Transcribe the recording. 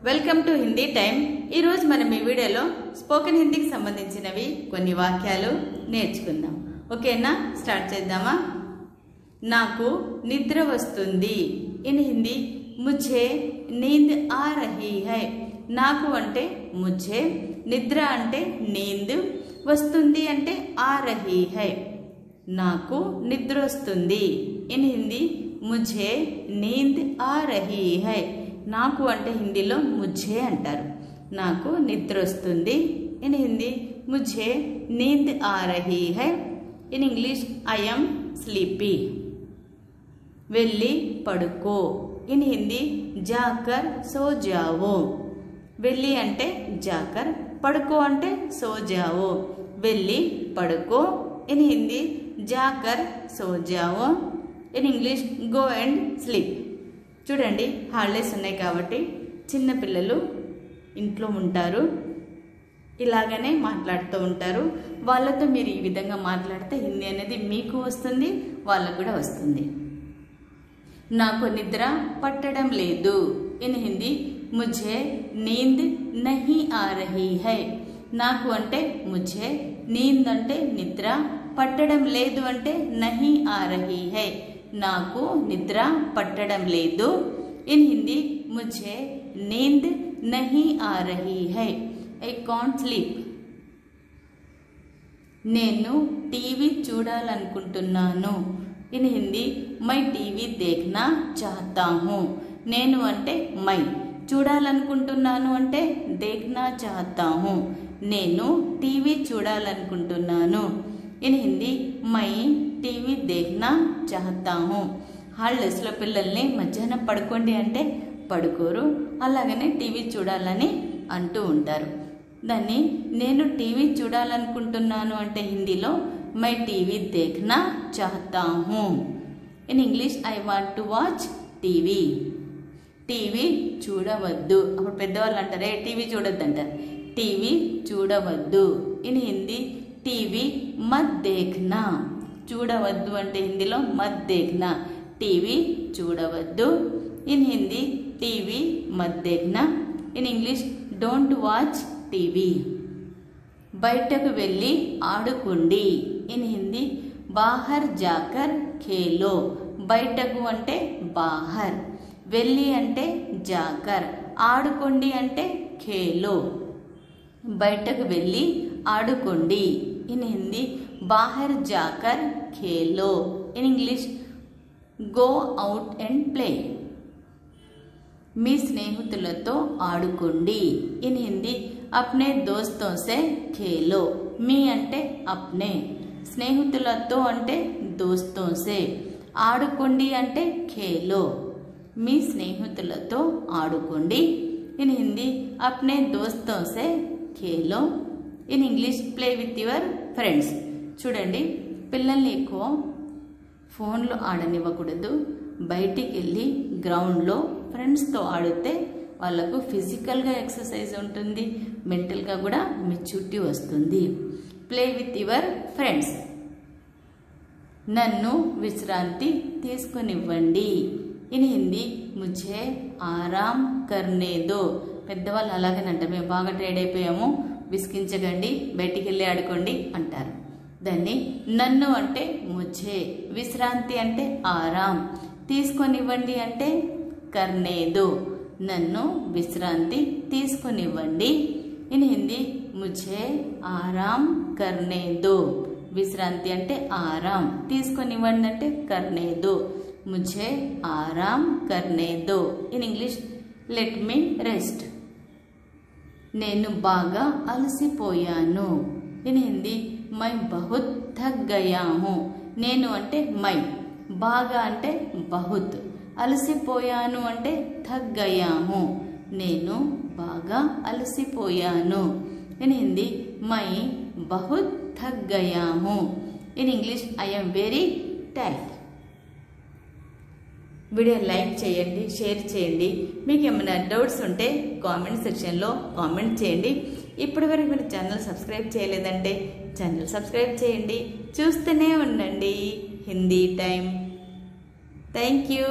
Welcome to Hindi time. ఈ రోజు మనం ఈ వీడియోలో స్పోకెన్ హిందీకి సంబంధించినవి కొన్ని వాక్యాలు నేర్చుకుందాం। ఓకేనా, స్టార్ట్ చేద్దామా। నాకు నిద్ర వస్తుంది। ఇన్ హిందీ ముझे नींद आ रही है। నాకు అంటే ముझे, నిద్ర అంటే నీంద్, వస్తుంది అంటే ఆ రహీ హై। నాకు నిద్ర వస్తుంది। ఇన్ హిందీ ముझे नींद आ रही है। నాకు అంటే హిందీలో ముझे అంటారు। నాకు నిద్ర వస్తుంది। ఇన్ హిందీ ముझे नींद आ रही है। In English I am sleepy. వెళ్ళి పడుకో। ఇన్ హిందీ జాకర్ సో జావో। వెళ్ళి అంటే జాకర్, పడుకో అంటే సో జావో। వెళ్ళి పడుకో। ఇన్ హిందీ జాకర్ సో జావో। In English go and sleep. చూడండి, హాలిడేస్ ఉన్నాయి కాబట్టి చిన్న పిల్లలు ఇంట్లో ఉంటారు, ఇలాగనే మాట్లాడుతూ ఉంటారు। వాళ్ళతో మీరు ఈ విధంగా మాట్లాడితే హిందీ అనేది మీకు వస్తుంది, వాళ్ళకు కూడా వస్తుంది। నాకు నిద్ర పట్టడం లేదు। ఇన్ హిందీ ముझे नींद नहीं आ रही है। నాకు అంటే ముझे, నీంద్ అంటే నిద్ర, పట్టడం లేదు అంటే नहीं आ रही है। నాకు నిద్ర పట్టడం లేదు। ఇన్ హిందీ ముझे नींद नहीं आ रही है। I can't sleep. నేను టీవీ చూడాలనుకుంటున్నాను। ఇన్ హిందీ మై టీవీ దేఖ్నా చాహతా హూ। నేను అంటే మై, చూడాలనుకుంటున్నాను అంటే దేఖ్నా చాహతా హూ। నేను టీవీ చూడాలనుకుంటున్నాను। ఇన్ హిందీ మై టీవీ దేఖ్నా చాహతా హూ। హాలిడేస్లో పిల్లల్ని మధ్యాహ్నం పడుకోండి అంటే పడుకోరు, అలాగనే టీవీ చూడాలని అంటూ ఉంటారు। దాన్ని నేను టీవీ చూడాలనుకుంటున్నాను అంటే హిందీలో మై టీవీ దేఖ్నా చాహతా హూ। In English I want to watch TV. TV చూడవద్దు, అప్పుడు పెద్దవాళ్ళు అంటారే టీవీ చూడొద్దు అంటారు। టీవీ చూడవద్దు। ఇన్ హిందీ టీవీ మత్ దేఖ్నా। చూడవద్దు అంటే హిందీలో మత్ దేఖ్నా, టీవీ చూడవద్దు। ఇన్ హిందీ టీవీ మత్ దేఖ్నా। In English don't watch TV. బయటకు వెళ్ళి ఆడుకోండి। ఇన్ హిందీ బాహర్ జాకర్ ఖేలో। బయటకు అంటే బాహర్, వెళ్ళి అంటే జాకర్, ఆడుకోండి అంటే ఖేలో। బయటకు వెళ్ళి ఆడుకోండి। ఇన్ హిందీ బాహర్ జాకర్ ఖేలో। In English go out and play. మీ స్నేహితులతో ఆడుకోండి। ఇన్ హిందీ అప్నే దోస్తో సే ఖేలో। మీ అంటే అప్నే, స్నేహితులతో అంటే దోస్తో సే, ఆడుకోండి అంటే ఖేలో। మీ స్నేహితులతో ఆడుకోండి। ఇన్ హిందీ అప్నే దోస్తో సే ఖేలో। In English play with your friends. చూడండి, పిల్లల్ని ఎక్కువ ఫోన్లో ఆడనివ్వకూడదు। బయటికి వెళ్ళి గ్రౌండ్లో ఫ్రెండ్స్తో ఆడితే వాళ్ళకు ఫిజికల్గా ఎక్సర్సైజ్ ఉంటుంది, మెంటల్గా కూడా మెచ్యూరిటీ వస్తుంది। Play with your friends. నన్ను విశ్రాంతి తీసుకునివ్వండి। ఇన్ హిందీ ముझे ఆరాం కర్నే దో। పెద్దవాళ్ళు అలాగనే అంటారు, మేము బాగా ట్రైడ్ అయిపోయాము, విసిగించకండి, బయటికి వెళ్ళి ఆడుకోండి అంటారు। దాన్ని నన్ను అంటే ముझे, విశ్రాంతి అంటే ఆరాం, తీసుకొనివ్వండి అంటే కర్నే దో। నన్ను విశ్రాంతి తీసుకొనివ్వండి। ఇన్ హిందీ ముझे ఆరాం కర్నే దో। విశ్రాంతి అంటే ఆరాం, తీసుకొనివ్వండి అంటే కర్నే దో। ముझे ఆరాం కర్నే దో। In English let me rest. నేను బాగా అలసిపోయాను। ఇన్ హిందీ మై బహుత్ థక్ గయా హూ। నేను అంటే మై, బాగా అంటే బహుత్, అలసిపోయాను అంటే థక్ గయా హూ। నేను బాగా అలసిపోయాను। ఇన్ హిందీ మై బహుత్ థక్ గయా హూ। In English I am very tired. Video like చేయండి, షేర్ చేయండి। మీకు ఏమైనా డౌట్స్ ఉంటే కామెంట్ సెక్షన్లో కామెంట్ చేయండి। ఇప్పటివరకు మీరు ఛానల్ సబ్స్క్రైబ్ చేయలేదంటే ఛానల్ సబ్స్క్రైబ్ చేయండి, చూస్తూనే ఉండండి హిందీ టైం। Thank you.